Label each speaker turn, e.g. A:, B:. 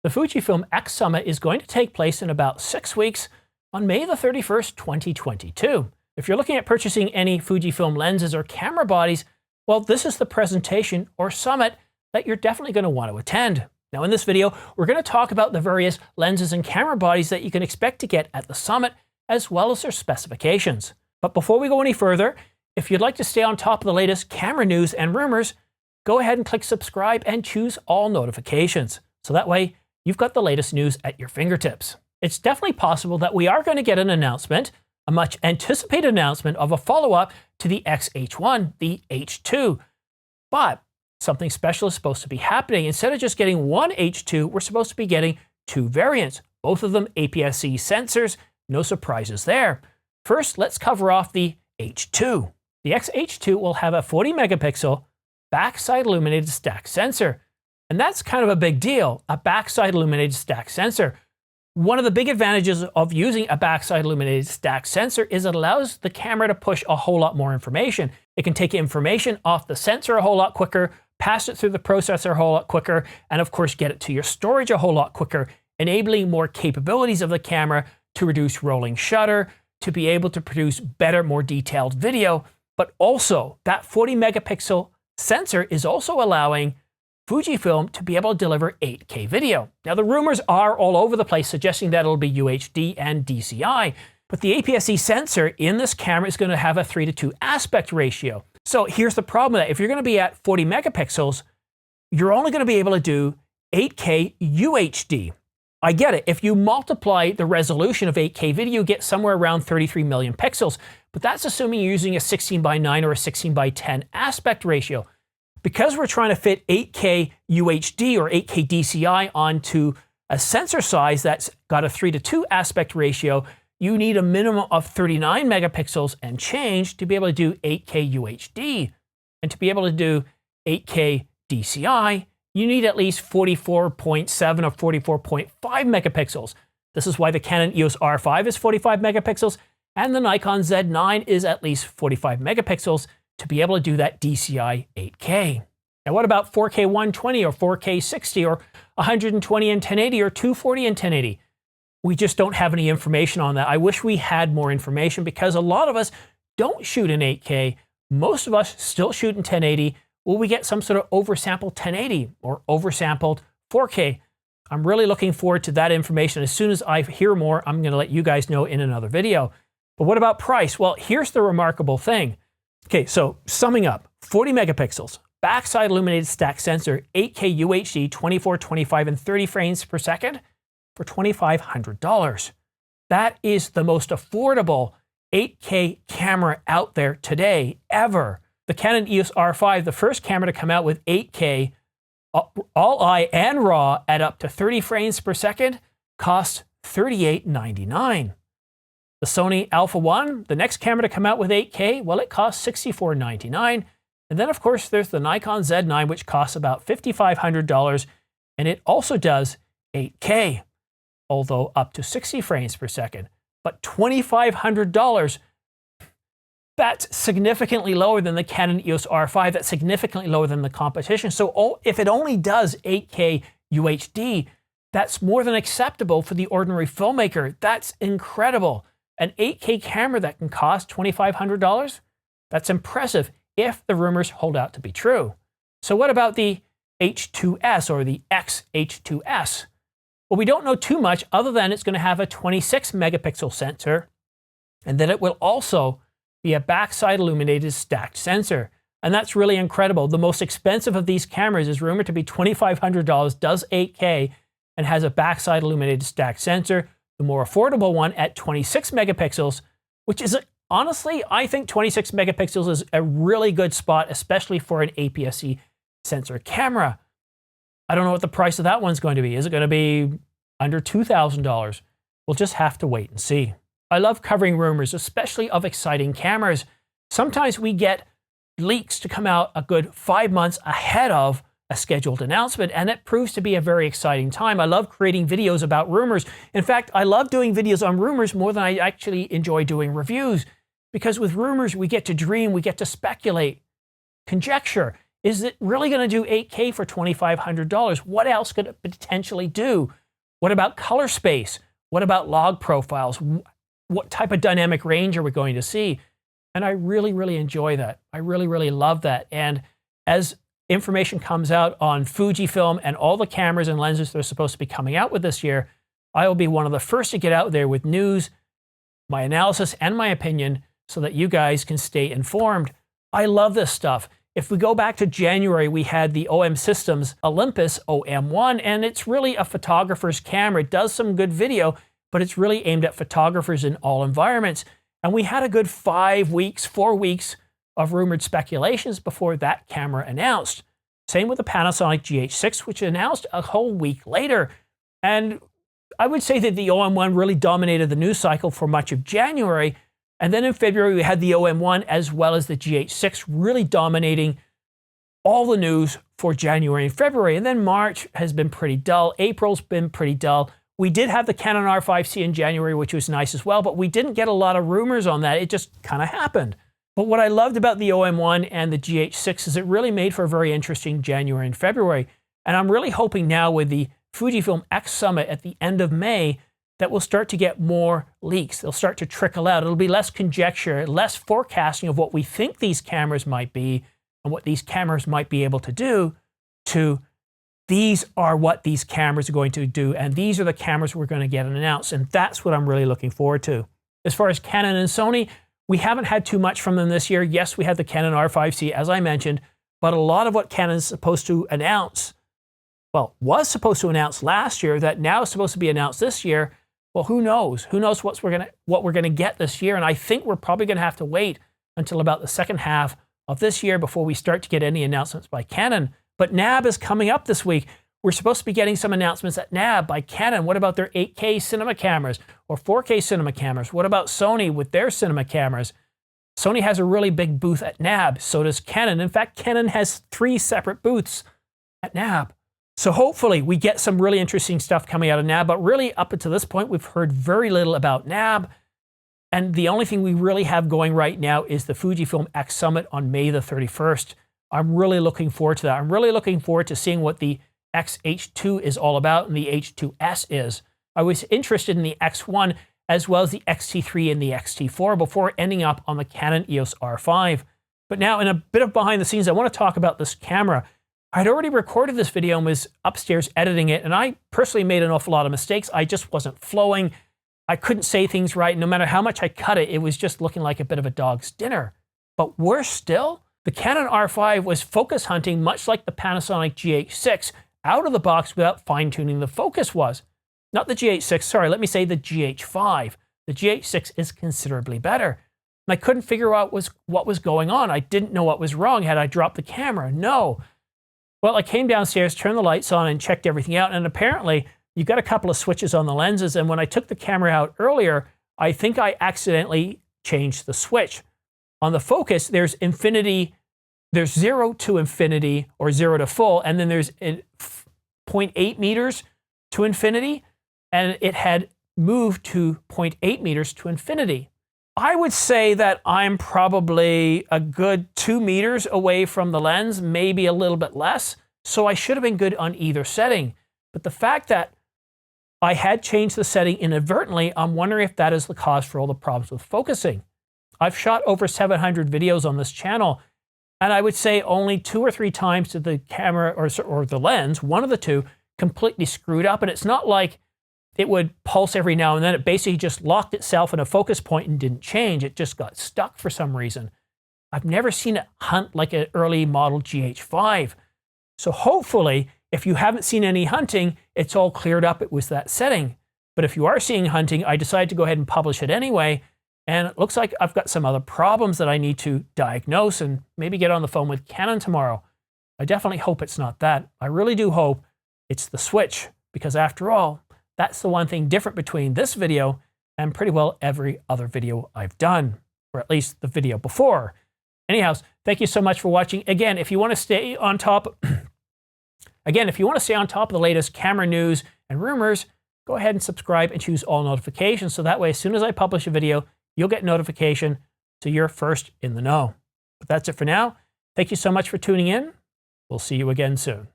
A: The Fujifilm X Summit is going to take place in about 6 weeks on May the 31st, 2022. If you're looking at purchasing any Fujifilm lenses or camera bodies, well, this is the presentation or summit that you're definitely going to want to attend. Now in this video, we're going to talk about the various lenses and camera bodies that you can expect to get at the summit, as well as their specifications. But before we go any further, if you'd like to stay on top of the latest camera news and rumors, go ahead and click subscribe and choose all notifications. So that way, you've got the latest news at your fingertips. It's definitely possible that we are going to get an announcement, a much anticipated announcement of a follow-up to the XH1, the H2. But something special is supposed to be happening. Instead of just getting one H2, we're supposed to be getting two variants, both of them APS-C sensors. No surprises there. First, let's cover off the H2. The XH2 will have a 40 megapixel backside illuminated stack sensor. And that's kind of a big deal, a backside illuminated stack sensor. One of the big advantages of using a backside illuminated stack sensor is it allows the camera to push a whole lot more information. It can take information off the sensor a whole lot quicker, pass it through the processor a whole lot quicker, and of course get it to your storage a whole lot quicker, enabling more capabilities of the camera to reduce rolling shutter, to be able to produce better, more detailed video. But also, that 40 megapixel sensor is also allowing Fujifilm to be able to deliver 8K video. Now the rumors are all over the place suggesting that it'll be UHD and DCI, but the APS-C sensor in this camera is going to have a 3:2 aspect ratio. So here's the problem with that. If you're going to be at 40 megapixels, you're only going to be able to do 8K UHD. I get it. If you multiply the resolution of 8K video, you get somewhere around 33 million pixels, but that's assuming you're using a 16:9 or a 16:10 aspect ratio. Because we're trying to fit 8K UHD or 8K DCI onto a sensor size that's got a 3:2 aspect ratio, you need a minimum of 39 megapixels and change to be able to do 8K UHD. And to be able to do 8K DCI, you need at least 44.7 or 44.5 megapixels. This is why the Canon EOS R5 is 45 megapixels and the Nikon Z9 is at least 45 megapixels to be able to do that DCI 8K. Now what about 4K 120 or 4K 60 or 120 in 1080 or 240 in 1080? We just don't have any information on that. I wish we had more information because a lot of us don't shoot in 8K. Most of us still shoot in 1080. Will we get some sort of oversampled 1080 or oversampled 4K? I'm really looking forward to that information. As soon as I hear more, I'm going to let you guys know in another video. But what about price? Well, here's the remarkable thing. Okay, so summing up, 40 megapixels, backside illuminated stack sensor, 8K UHD, 24, 25, and 30 frames per second for $2,500. That is the most affordable 8K camera out there today, ever. The Canon EOS R5, the first camera to come out with 8K, all eye and raw at up to 30 frames per second, costs $38.99. The Sony Alpha 1, the next camera to come out with 8K, well, it costs $64.99. And then, of course, there's the Nikon Z9, which costs about $5,500, and it also does 8K, although up to 60 frames per second. But $2,500, that's significantly lower than the Canon EOS R5. That's significantly lower than the competition. So if it only does 8K UHD, that's more than acceptable for the ordinary filmmaker. That's incredible. An 8K camera that can cost $2,500? That's impressive if the rumors hold out to be true. So what about the H2S or the XH2S? Well, we don't know too much other than it's going to have a 26 megapixel sensor, and then it will also be a backside illuminated stacked sensor. And that's really incredible. The most expensive of these cameras is rumored to be $2,500, does 8K, and has a backside illuminated stacked sensor. The more affordable one at 26 megapixels, which is honestly, I think 26 megapixels is a really good spot, especially for an APS-C sensor camera. I don't know what the price of that one's going to be. Is it going to be under $2,000? We'll just have to wait and see. I love covering rumors, especially of exciting cameras. Sometimes we get leaks to come out a good 5 months ahead of a scheduled announcement, and it proves to be a very exciting time. I love creating videos about rumors. In fact, I love doing videos on rumors more than I actually enjoy doing reviews, because with rumors, we get to dream, we get to speculate, conjecture. Is it really going to do 8K for $2,500? What else could it potentially do? What about color space? What about log profiles? What type of dynamic range are we going to see? And I really, really enjoy that. I really, really love that. And as information comes out on Fujifilm and all the cameras and lenses that are supposed to be coming out with this year, I will be one of the first to get out there with news, my analysis, and my opinion so that you guys can stay informed. I love this stuff. If we go back to January, we had the OM Systems Olympus OM1, and it's really a photographer's camera. It does some good video, but it's really aimed at photographers in all environments. And we had a good 4 weeks of rumored speculations before that camera announced. Same with the Panasonic GH6, which announced a whole week later. And I would say that the OM1 really dominated the news cycle for much of January. And then in February, we had the OM1 as well as the GH6 really dominating all the news for January and February. And then March has been pretty dull. April's been pretty dull. We did have the Canon R5C in January, which was nice as well, but we didn't get a lot of rumors on that. It just kind of happened. But what I loved about the OM1 and the GH6 is it really made for a very interesting January and February. And I'm really hoping now with the Fujifilm X Summit at the end of May that we'll start to get more leaks. They'll start to trickle out. It'll be less conjecture, less forecasting of what we think these cameras might be and what these cameras might be able to do, to these are what these cameras are going to do, and these are the cameras we're going to get announced. And that's what I'm really looking forward to. As far as Canon and Sony, we haven't had too much from them this year. Yes, we had the Canon R5C, as I mentioned, but a lot of what Canon is supposed to announce, well, was supposed to announce last year, that now is supposed to be announced this year. Well, who knows? Who knows what we're gonna get this year? And I think we're probably gonna have to wait until about the second half of this year before we start to get any announcements by Canon. But NAB is coming up this week. We're supposed to be getting some announcements at NAB by Canon. What about their 8K cinema cameras or 4K cinema cameras? What about Sony with their cinema cameras? Sony has a really big booth at NAB. So does Canon. In fact, Canon has 3 separate booths at NAB. So hopefully we get some really interesting stuff coming out of NAB, but really up until this point, we've heard very little about NAB. And the only thing we really have going right now is the Fujifilm X Summit on May the 31st. I'm really looking forward to that. I'm really looking forward to seeing what the X-H2 is all about and the H2S is. I was interested in the X1 as well as the X-T3 and the X-T4 before ending up on the Canon EOS R5. But now in a bit of behind the scenes, I want to talk about this camera. I'd already recorded this video and was upstairs editing it, and I personally made an awful lot of mistakes. I just wasn't flowing. I couldn't say things right. No matter how much I cut it, it was just looking like a bit of a dog's dinner. But worse still, the Canon R5 was focus hunting much like the Panasonic GH6 out of the box without fine-tuning the focus was. Not the GH6, sorry, let me say the GH5. The GH6 is considerably better. And I couldn't figure out what was going on. I didn't know what was wrong. Had I dropped the camera? No. Well, I came downstairs, turned the lights on, and checked everything out. And apparently, you've got a couple of switches on the lenses. And when I took the camera out earlier, I think I accidentally changed the switch. On the focus, there's infinity, there's 0 to infinity or 0 to full, and then there's 0.8 meters to infinity, and it had moved to 0.8 meters to infinity. I would say that I'm probably a good 2 meters away from the lens, maybe a little bit less, so I should have been good on either setting. But the fact that I had changed the setting inadvertently, I'm wondering if that is the cause for all the problems with focusing. I've shot over 700 videos on this channel, and I would say only 2 or 3 times did the camera or the lens, one of the two, completely screwed up. And it's not like it would pulse every now and then. It basically just locked itself in a focus point and didn't change. It just got stuck for some reason. I've never seen it hunt like an early model GH5. So hopefully, if you haven't seen any hunting, it's all cleared up. It was that setting. But if you are seeing hunting, I decided to go ahead and publish it anyway. And it looks like I've got some other problems that I need to diagnose and maybe get on the phone with Canon tomorrow. I definitely hope it's not that. I really do hope it's the switch, because after all, that's the one thing different between this video and pretty well every other video I've done, or at least the video before. Anyhow, thank you so much for watching. Again, if you want to stay on top, if you want to stay on top of the latest camera news and rumors, go ahead and subscribe and choose all notifications. So that way, as soon as I publish a video, you'll get notification so you're first in the know. But that's it for now. Thank you so much for tuning in. We'll see you again soon.